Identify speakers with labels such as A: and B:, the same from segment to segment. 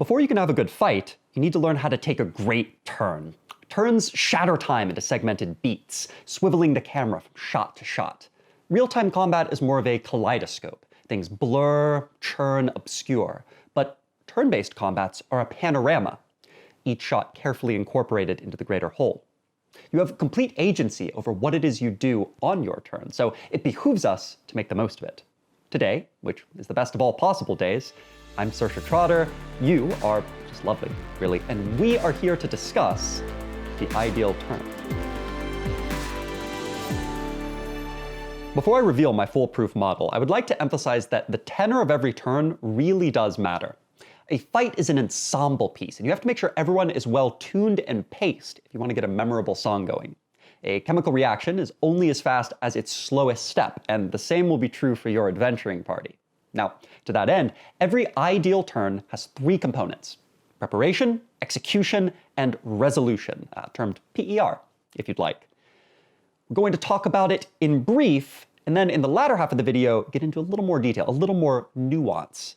A: Before you can have a good fight, you need to learn how to take a great turn. Turns shatter time into segmented beats, swiveling the camera from shot to shot. Real-time combat is more of a kaleidoscope. Things blur, churn, obscure. But turn-based combats are a panorama, each shot carefully incorporated into the greater whole. You have complete agency over what it is you do on your turn, so it behooves us to make the most of it. Today, which is the best of all possible days, I'm Saoirse Trotter, you are just lovely, really, and we are here to discuss the ideal turn. Before I reveal my foolproof model, I would like to emphasize that the tenor of every turn really does matter. A fight is an ensemble piece, and you have to make sure everyone is well tuned and paced if you want to get a memorable song going. A chemical reaction is only as fast as its slowest step, and the same will be true for your adventuring party. Now, to that end, every ideal turn has three components: preparation, execution, and resolution, termed PER, if you'd like. We're going to talk about it in brief, and then in the latter half of the video, get into a little more detail, a little more nuance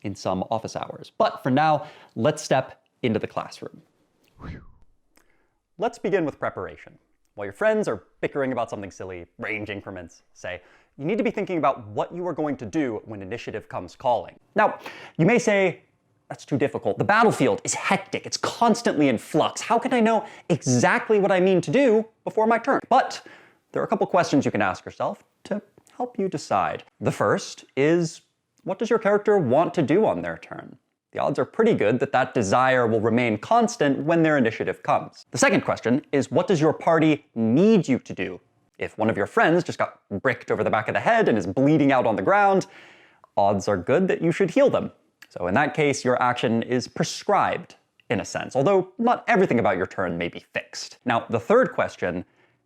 A: in some office hours. But for now, let's step into the classroom. Let's begin with preparation. While your friends are bickering about something silly, range increments, say, you need to be thinking about what you are going to do when initiative comes calling. Now, you may say, that's too difficult. The battlefield is hectic. It's constantly in flux. How can I know exactly what I mean to do before my turn? But there are a couple questions you can ask yourself to help you decide. The first is, what does your character want to do on their turn? The odds are pretty good that that desire will remain constant when their initiative comes. The second question is, what does your party need you to do? If one of your friends just got bricked over the back of the head and is bleeding out on the ground, odds are good that you should heal them. So in that case, your action is prescribed, in a sense, although not everything about your turn may be fixed. Now, the third question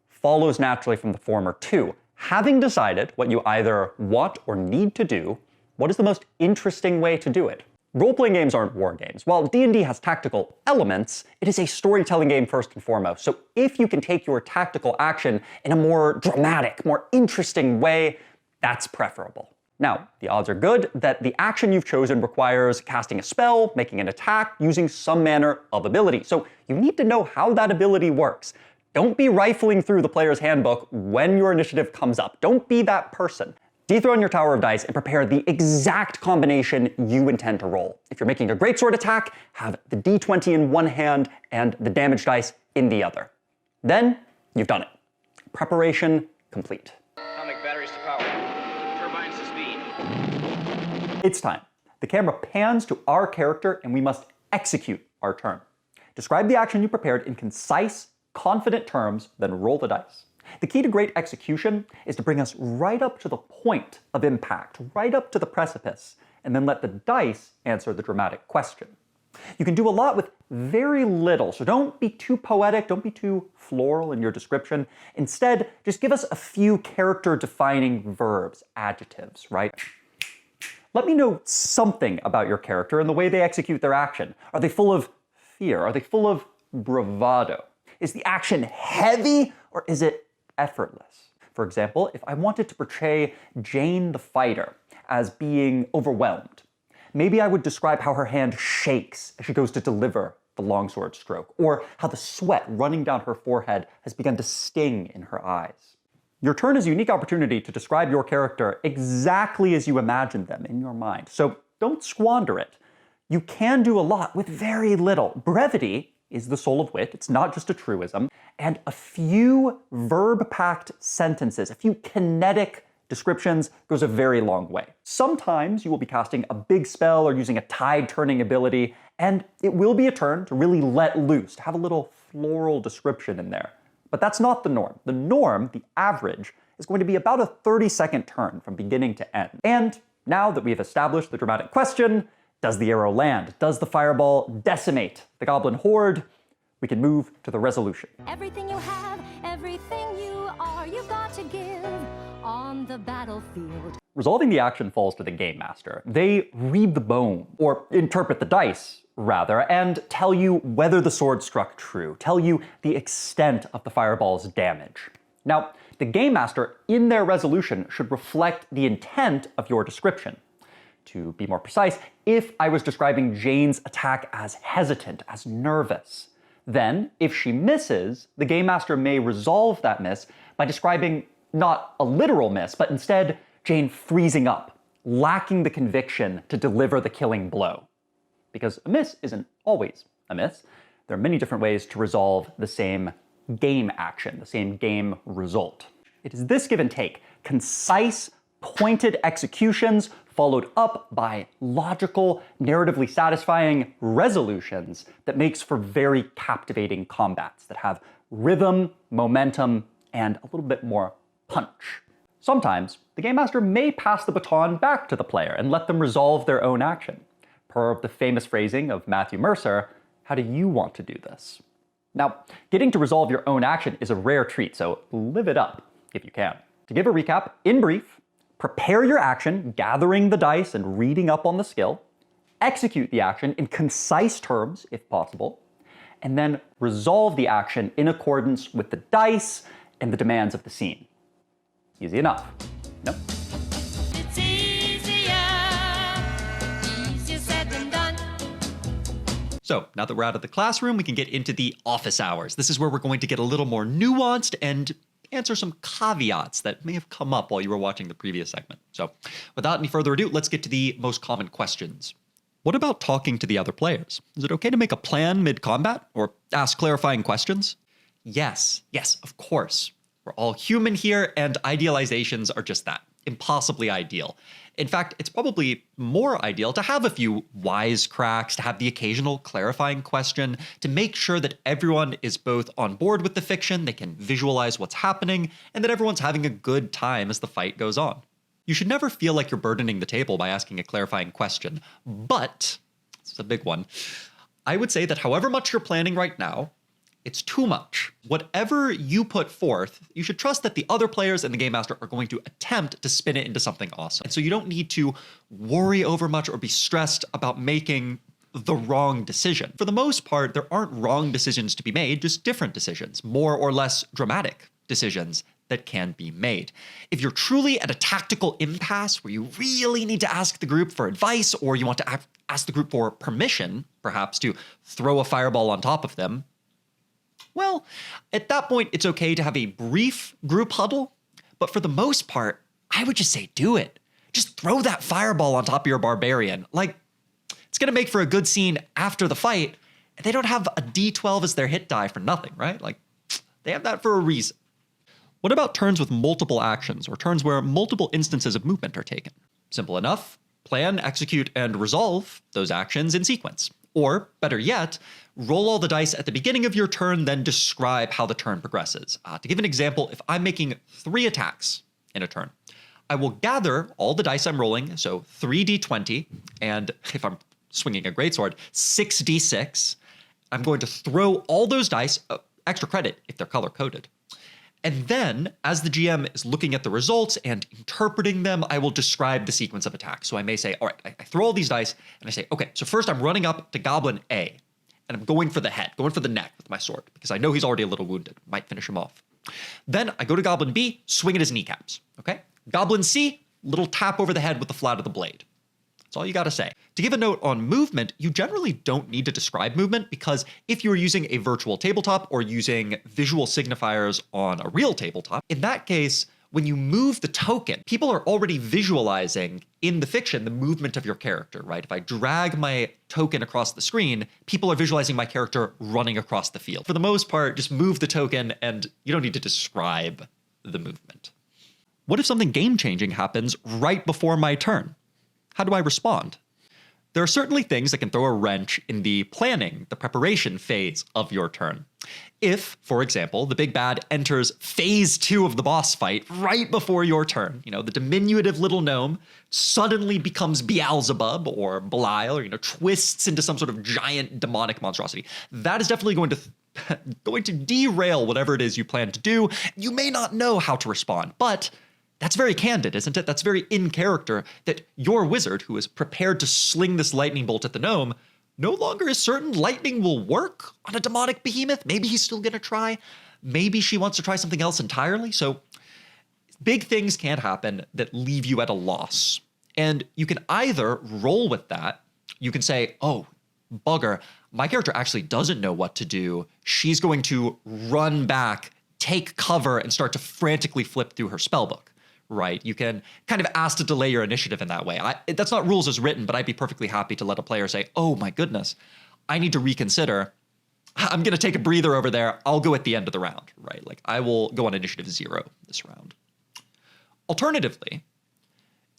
A: follows naturally from the former two. Having decided what you either want or need to do, what is the most interesting way to do it? Role-playing games aren't war games. While D&D has tactical elements, it is a storytelling game first and foremost. So if you can take your tactical action in a more dramatic, more interesting way, that's preferable. Now, the odds are good that the action you've chosen requires casting a spell, making an attack, using some manner of ability. So you need to know how that ability works. Don't be rifling through the player's handbook when your initiative comes up. Don't be that person. Dethrone your tower of dice and prepare the exact combination you intend to roll. If you're making a greatsword attack, have the d20 in one hand and the damage dice in the other. Then, you've done it. Preparation complete.
B: Atomic batteries to power. Turbines to speed.
A: It's time. The camera pans to our character and we must execute our turn. Describe the action you prepared in concise, confident terms, then roll the dice. The key to great execution is to bring us right up to the point of impact, right up to the precipice, and then let the dice answer the dramatic question. You can do a lot with very little, so don't be too poetic, don't be too floral in your description. Instead, just give us a few character-defining verbs, adjectives, right? Let me know something about your character and the way they execute their action. Are they full of fear? Are they full of bravado? Is the action heavy or is it effortless? For example, if I wanted to portray Jane the fighter as being overwhelmed, maybe I would describe how her hand shakes as she goes to deliver the longsword stroke, or how the sweat running down her forehead has begun to sting in her eyes. Your turn is a unique opportunity to describe your character exactly as you imagine them in your mind, so don't squander it. You can do a lot with very little. Brevity is the soul of wit. It's not just a truism. And a few verb-packed sentences, a few kinetic descriptions goes a very long way. Sometimes you will be casting a big spell or using a tide-turning ability, and it will be a turn to really let loose, to have a little floral description in there. But that's not the norm. The norm, the average, is going to be about a 30-second turn from beginning to end. And now that we've established the dramatic question, does the arrow land? Does the fireball decimate the goblin horde? We can move to the resolution.
C: Everything you have, everything you are, you've got to give on the battlefield.
A: Resolving the action falls to the game master. They read the bone, or interpret the dice, rather, and tell you whether the sword struck true, tell you the extent of the fireball's damage. Now, the game master, in their resolution, should reflect the intent of your description. To be more precise, if I was describing Jane's attack as hesitant, as nervous, then if she misses, the Game Master may resolve that miss by describing not a literal miss, but instead Jane freezing up, lacking the conviction to deliver the killing blow. Because a miss isn't always a miss. There are many different ways to resolve the same game action, the same game result. It is this give and take, concise, pointed executions followed up by logical, narratively satisfying resolutions that makes for very captivating combats that have rhythm, momentum, and a little bit more punch. Sometimes, the Game Master may pass the baton back to the player and let them resolve their own action. Per the famous phrasing of Matthew Mercer, how do you want to do this? Now, getting to resolve your own action is a rare treat, so live it up if you can. To give a recap, in brief, prepare your action, gathering the dice and reading up on the skill, execute the action in concise terms, if possible, and then resolve the action in accordance with the dice and the demands of the scene. Easy enough, no?
C: It's easier said than done.
D: So now that we're out of the classroom, we can get into the office hours. This is where we're going to get a little more nuanced and answer some caveats that may have come up while you were watching the previous segment. So without any further ado, let's get to the most common questions. What about talking to the other players? Is it okay to make a plan mid-combat or ask clarifying questions? Yes, of course. We're all human here, and idealizations are just that, impossibly ideal. In fact, it's probably more ideal to have a few wisecracks, to have the occasional clarifying question, to make sure that everyone is both on board with the fiction, they can visualize what's happening, and that everyone's having a good time as the fight goes on. You should never feel like you're burdening the table by asking a clarifying question, but, this is a big one, I would say that however much you're planning right now, it's too much. Whatever you put forth, you should trust that the other players and the Game Master are going to attempt to spin it into something awesome. And so you don't need to worry over much or be stressed about making the wrong decision. For the most part, there aren't wrong decisions to be made, just different decisions, more or less dramatic decisions that can be made. If you're truly at a tactical impasse where you really need to ask the group for advice, or you want to ask the group for permission, perhaps to throw a fireball on top of them, well, at that point, it's okay to have a brief group huddle, but for the most part, I would just say do it. Just throw that fireball on top of your barbarian. Like, it's gonna make for a good scene after the fight, and they don't have a D12 as their hit die for nothing, right? Like, they have that for a reason. What about turns with multiple actions, or turns where multiple instances of movement are taken? Simple enough. Plan, execute, and resolve those actions in sequence. Or, better yet, roll all the dice at the beginning of your turn, then describe how the turn progresses. To give an example, if I'm making 3 attacks in a turn, I will gather all the dice I'm rolling, so 3d20, and if I'm swinging a greatsword, 6d6. I'm going to throw all those dice, extra credit if they're color-coded. And then, as the GM is looking at the results and interpreting them, I will describe the sequence of attacks. So I may say, all right, I throw all these dice, and I say, okay, so first I'm running up to Goblin A, and I'm going for the head, going for the neck with my sword, because I know he's already a little wounded, might finish him off. Then I go to Goblin B, swing at his kneecaps, okay? Goblin C, little tap over the head with the flat of the blade. That's all you gotta say. To give a note on movement, you generally don't need to describe movement, because if you're using a virtual tabletop or using visual signifiers on a real tabletop, in that case, when you move the token, people are already visualizing in the fiction the movement of your character, right? If I drag my token across the screen, people are visualizing my character running across the field. For the most part, just move the token and you don't need to describe the movement. What if something game-changing happens right before my turn? How do I respond? There are certainly things that can throw a wrench in the planning, the preparation phase of your turn. If, for example, the big bad enters phase 2 of the boss fight right before your turn, the diminutive little gnome suddenly becomes Beelzebub or Belial, or, twists into some sort of giant demonic monstrosity, that is definitely going to derail whatever it is you plan to do. You may not know how to respond, but that's very candid, isn't it? That's very in character that your wizard, who is prepared to sling this lightning bolt at the gnome, no longer is certain lightning will work on a demonic behemoth. Maybe he's still gonna try. Maybe she wants to try something else entirely. So big things can't happen that leave you at a loss. And you can either roll with that. You can say, oh, bugger, my character actually doesn't know what to do. She's going to run back, take cover, and start to frantically flip through her spellbook, right? You can kind of ask to delay your initiative in that way. That's not rules as written, but I'd be perfectly happy to let a player say, oh my goodness, I need to reconsider. I'm going to take a breather over there. I'll go at the end of the round, right? Like I will go on initiative 0 this round. Alternatively,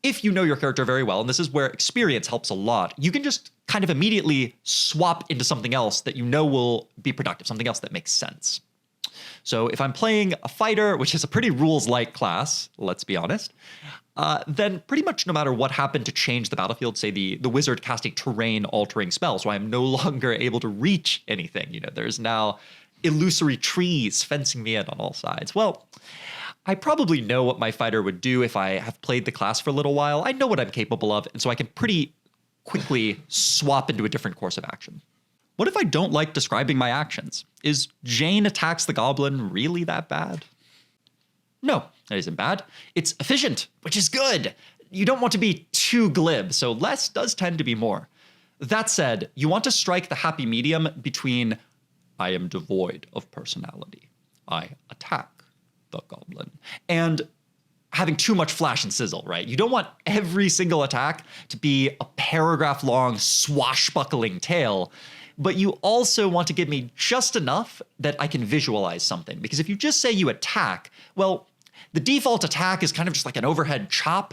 D: if you know your character very well, and this is where experience helps a lot, you can just kind of immediately swap into something else that you know will be productive, something else that makes sense. So if I'm playing a fighter, which is a pretty rules-light class, let's be honest, then pretty much no matter what happened to change the battlefield, say the wizard casting terrain-altering spells, so I'm no longer able to reach anything. You know, there's now illusory trees fencing me in on all sides. Well, I probably know what my fighter would do if I have played the class for a little while. I know what I'm capable of, and so I can pretty quickly swap into a different course of action. What if I don't like describing my actions? Is Jane attacks the goblin really that bad? No, that isn't bad. It's efficient, which is good. You don't want to be too glib, so less does tend to be more. That said, you want to strike the happy medium between I am devoid of personality, I attack the goblin, and having too much flash and sizzle, right? You don't want every single attack to be a paragraph-long swashbuckling tale, but you also want to give me just enough that I can visualize something. Because if you just say you attack, well, the default attack is kind of just like an overhead chop,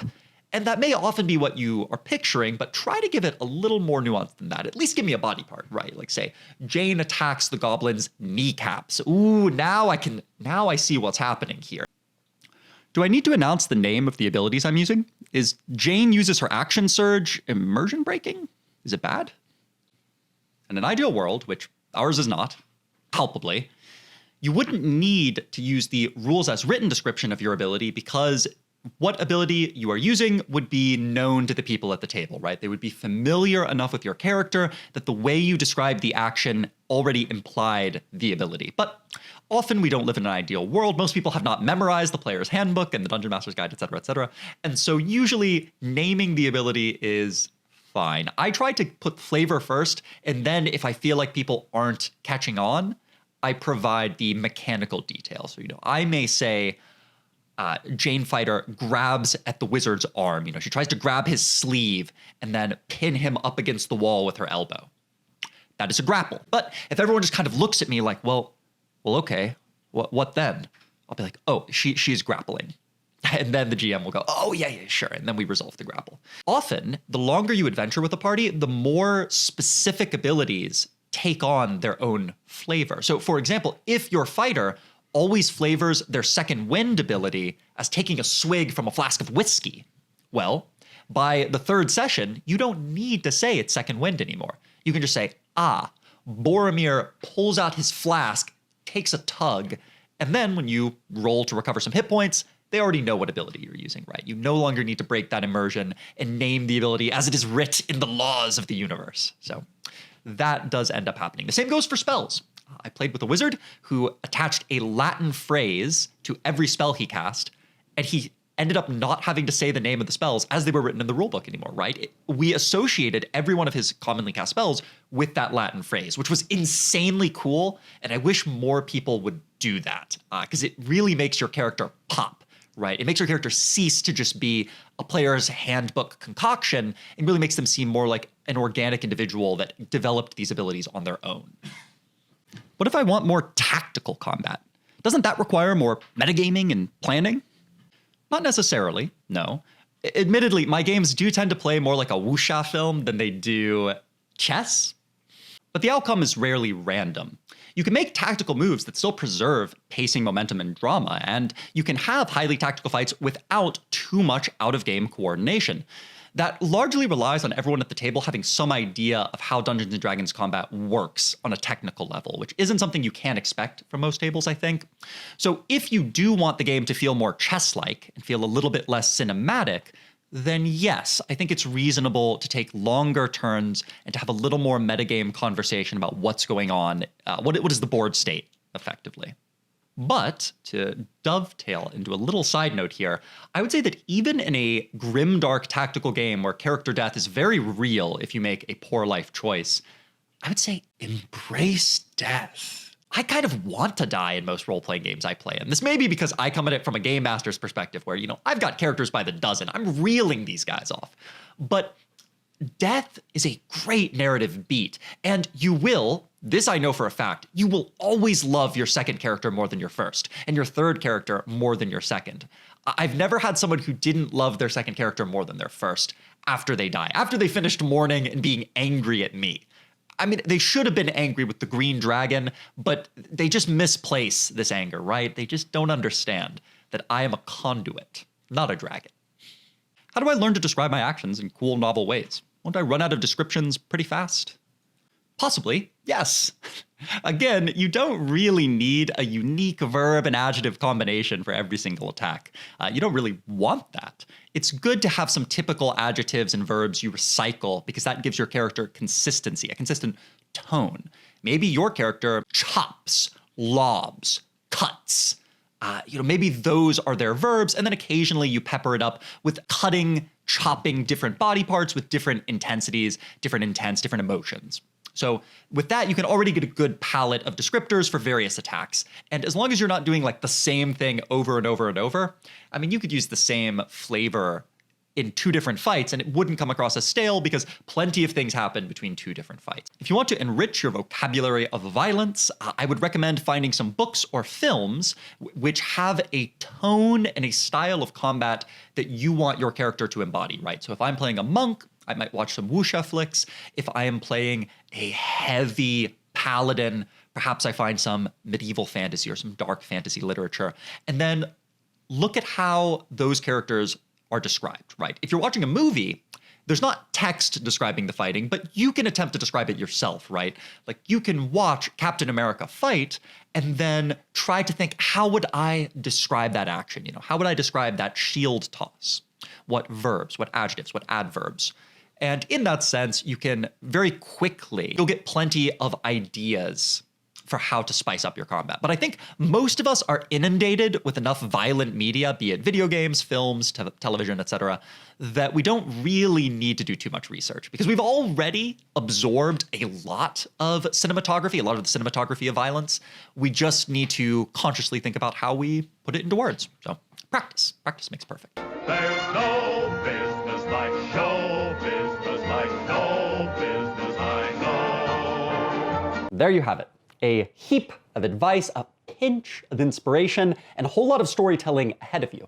D: and that may often be what you are picturing, but try to give it a little more nuance than that. At least give me a body part, right? Like say, Jane attacks the goblin's kneecaps. Ooh, now I see what's happening here. Do I need to announce the name of the abilities I'm using? Is Jane uses her action surge immersion breaking? Is it bad? In an ideal world, which ours is not, palpably, you wouldn't need to use the rules as written description of your ability because what ability you are using would be known to the people at the table, right? They would be familiar enough with your character that the way you describe the action already implied the ability. But often we don't live in an ideal world. Most people have not memorized the player's handbook and the Dungeon Master's Guide, et cetera, et cetera. And so usually naming the ability is fine. I try to put flavor first, and then if I feel like people aren't catching on, I provide the mechanical details. So, I may say, Jane Fighter grabs at the wizard's arm. She tries to grab his sleeve and then pin him up against the wall with her elbow. That is a grapple. But if everyone just kind of looks at me like, well, okay, what then? I'll be like, oh, she's grappling. And then the GM will go, oh, yeah, sure. And then we resolve the grapple. Often, the longer you adventure with a party, the more specific abilities take on their own flavor. So, for example, if your fighter always flavors their second wind ability as taking a swig from a flask of whiskey, well, by the third session, you don't need to say it's second wind anymore. You can just say, Boromir pulls out his flask, takes a tug, and then when you roll to recover some hit points, they already know what ability you're using, right? You no longer need to break that immersion and name the ability as it is writ in the laws of the universe. So that does end up happening. The same goes for spells. I played with a wizard who attached a Latin phrase to every spell he cast, and he ended up not having to say the name of the spells as they were written in the rulebook anymore, right? We associated every one of his commonly cast spells with that Latin phrase, which was insanely cool, and I wish more people would do that, because it really makes your character pop, right? It makes your character cease to just be a player's handbook concoction and really makes them seem more like an organic individual that developed these abilities on their own. What if I want more tactical combat? Doesn't that require more metagaming and planning? Not necessarily, no. Admittedly, my games do tend to play more like a wuxia film than they do chess, but the outcome is rarely random. You can make tactical moves that still preserve pacing, momentum, and drama, and you can have highly tactical fights without too much out-of-game coordination. That largely relies on everyone at the table having some idea of how Dungeons & Dragons combat works on a technical level, which isn't something you can expect from most tables, I think. So if you do want the game to feel more chess-like and feel a little bit less cinematic, then yes, I think it's reasonable to take longer turns and to have a little more metagame conversation about what's going on, what is the board state, effectively. But to dovetail into a little side note here, I would say that even in a grimdark tactical game where character death is very real if you make a poor life choice, I would say embrace death. I kind of want to die in most role-playing games I play in. This may be because I come at it from a game master's perspective where, I've got characters by the dozen. I'm reeling these guys off. But death is a great narrative beat, and this I know for a fact, you will always love your second character more than your first, and your third character more than your second. I've never had someone who didn't love their second character more than their first after they die, after they finished mourning and being angry at me. I mean, they should have been angry with the green dragon, but they just misplace this anger, right? They just don't understand that I am a conduit, not a dragon. How do I learn to describe my actions in cool, novel ways? Won't I run out of descriptions pretty fast? Possibly, yes. Again, you don't really need a unique verb and adjective combination for every single attack. You don't really want that. It's good to have some typical adjectives and verbs you recycle because that gives your character consistency, a consistent tone. Maybe your character chops, lobs, cuts. Maybe those are their verbs, and then occasionally you pepper it up with cutting, chopping different body parts with different intensities, different intents, different emotions. So with that, you can already get a good palette of descriptors for various attacks. And as long as you're not doing like the same thing over and over and over, you could use the same flavor in two different fights and it wouldn't come across as stale because plenty of things happen between two different fights. If you want to enrich your vocabulary of violence, I would recommend finding some books or films which have a tone and a style of combat that you want your character to embody, right? So if I'm playing a monk, I might watch some wuxia flicks. If I am playing a heavy paladin, perhaps I find some medieval fantasy or some dark fantasy literature, and then look at how those characters are described, right? If you're watching a movie, there's not text describing the fighting, but you can attempt to describe it yourself, right? Like you can watch Captain America fight and then try to think, how would I describe that action? How would I describe that shield toss? What verbs, what adjectives, what adverbs? And in that sense, you can very quickly, you'll get plenty of ideas for how to spice up your combat. But I think most of us are inundated with enough violent media, be it video games, films, television, etc., that we don't really need to do too much research because we've already absorbed a lot of cinematography, a lot of the cinematography of violence. We just need to consciously think about how we put it into words. So practice. Practice makes perfect.
E: There's no business like show business, like no business I know.
A: There you have it. A heap of advice, a pinch of inspiration, and a whole lot of storytelling ahead of you.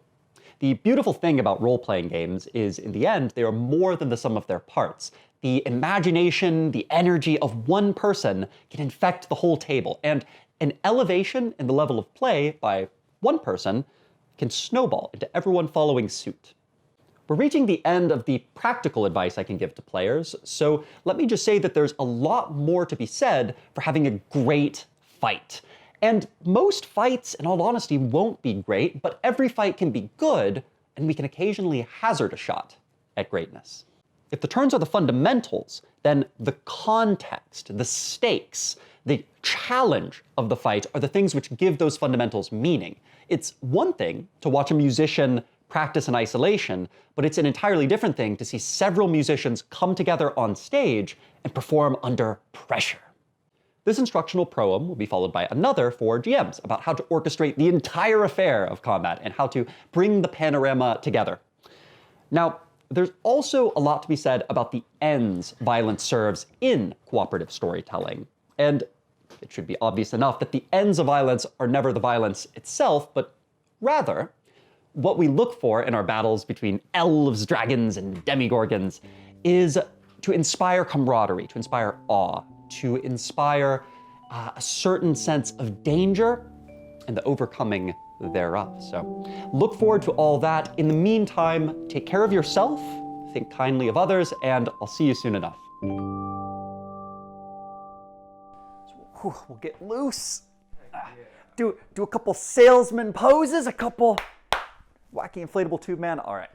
A: The beautiful thing about role-playing games is, in the end, they are more than the sum of their parts. The imagination, the energy of one person can infect the whole table, and an elevation in the level of play by one person can snowball into everyone following suit. We're reaching the end of the practical advice I can give to players, so let me just say that there's a lot more to be said for having a great fight. And most fights, in all honesty, won't be great, but every fight can be good, and we can occasionally hazard a shot at greatness. If the turns are the fundamentals, then the context, the stakes, the challenge of the fight are the things which give those fundamentals meaning. It's one thing to watch a musician practice in isolation, but it's an entirely different thing to see several musicians come together on stage and perform under pressure. This instructional proem will be followed by another for GMs about how to orchestrate the entire affair of combat and how to bring the panorama together. Now, there's also a lot to be said about the ends violence serves in cooperative storytelling. And it should be obvious enough that the ends of violence are never the violence itself, but rather what we look for in our battles between elves, dragons, and demigorgons is to inspire camaraderie, to inspire awe, to inspire a certain sense of danger and the overcoming thereof. So look forward to all that. In the meantime, take care of yourself, think kindly of others, and I'll see you soon enough. We'll get loose. Do a couple salesman poses, a couple wacky inflatable tube man. All right.